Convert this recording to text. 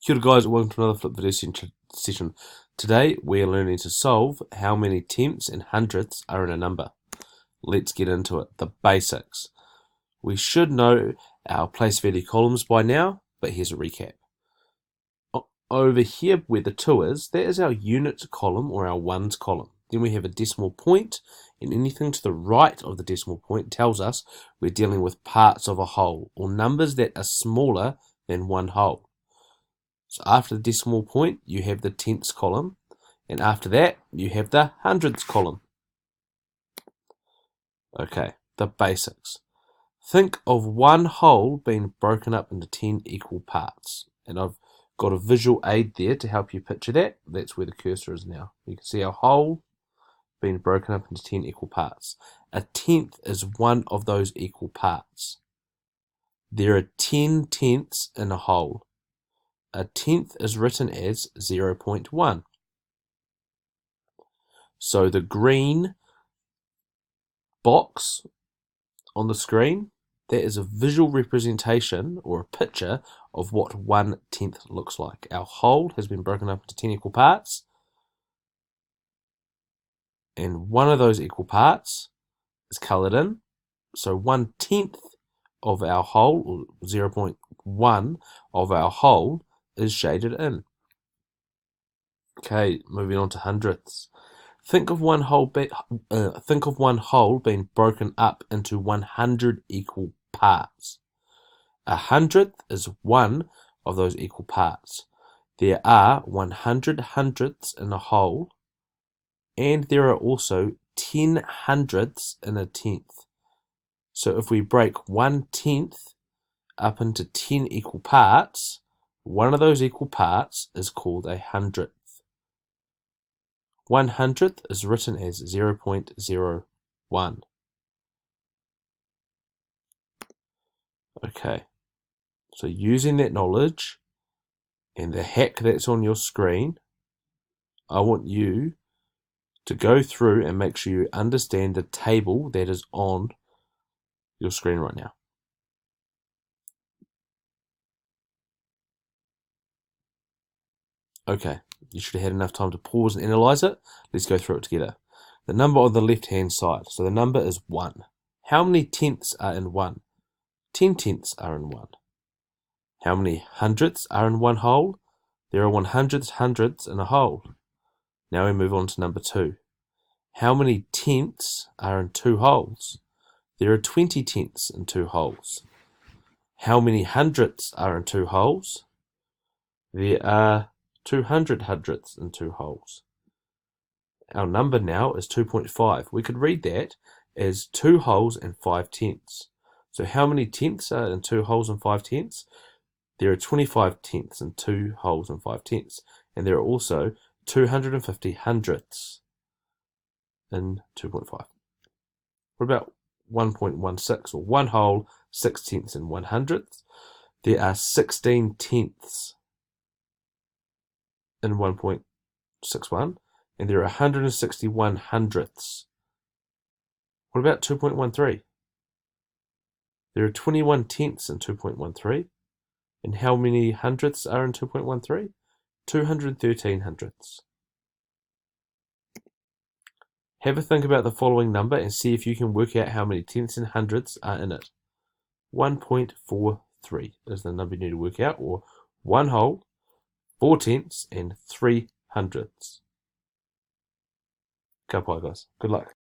Kia ora guys, welcome to another flip video session. Today we are learning to solve how many tenths and hundredths are in a number. Let's get into it. The basics. We should know our place value columns by now, but here's a recap. Over here where the 2 is, that is our unit column or our ones column. Then we have a decimal point, and anything to the right of the decimal point tells us we're dealing with parts of a whole, or numbers that are smaller than one whole. So after the decimal point, you have the tenths column, and after that, you have the hundredths column. Okay, the basics. Think of one whole being broken up into 10 equal parts, and I've got a visual aid there to help you picture that. That's where the cursor is now. You can see our whole being broken up into 10 equal parts. A tenth is one of those equal parts. There are 10 tenths in a whole. A tenth is written as 0.1. So the green box on the screen, that is a visual representation or a picture of what 1/10 looks like. Our whole has been broken up into 10 equal parts, and one of those equal parts is coloured in. So 1/10 of our whole, or 0.1 of our whole, is shaded in. Okay, moving on to hundredths. Think of one whole being broken up into 100 equal parts. A hundredth is one of those equal parts. There are 100 hundredths in a whole, and there are also 10 hundredths in a tenth. So if we break 1/10 up into 10 equal parts, one of those equal parts is called a hundredth. 1/100th is written as 0.01. Okay, so using that knowledge and the hack that's on your screen, I want you to go through and make sure you understand the table that is on your screen right now. Okay, you should have had enough time to pause and analyze it. Let's go through it together. The number on the left-hand side. So the number is 1. How many tenths are in 1? 10 tenths are in 1. How many hundredths are in one whole? There are 100 hundredths in a whole. Now we move on to number 2. How many tenths are in 2 wholes? There are 20 tenths in 2 wholes. How many hundredths are in 2 wholes? There are 200 hundredths in 2 wholes. Our number now is 2.5. We could read that as 2 wholes and 5 tenths. So how many tenths are in 2 wholes and 5 tenths? There are 25 tenths in 2 wholes and 5 tenths. And there are also 250 hundredths in 2.5. What about 1.16, or 1 whole, 6 tenths and 1 hundredth? There are 16 tenths in 1.61, and there are 161 hundredths. What about 2.13? There are 21 tenths in 2.13, and how many hundredths are in 2.13? 213 hundredths. Have a think about the following number and see if you can work out how many tenths and hundredths are in it. 1.43 is the number you need to work out, or 1 whole, 4 tenths, and 3 hundredths. Ka pai, guys. Good luck.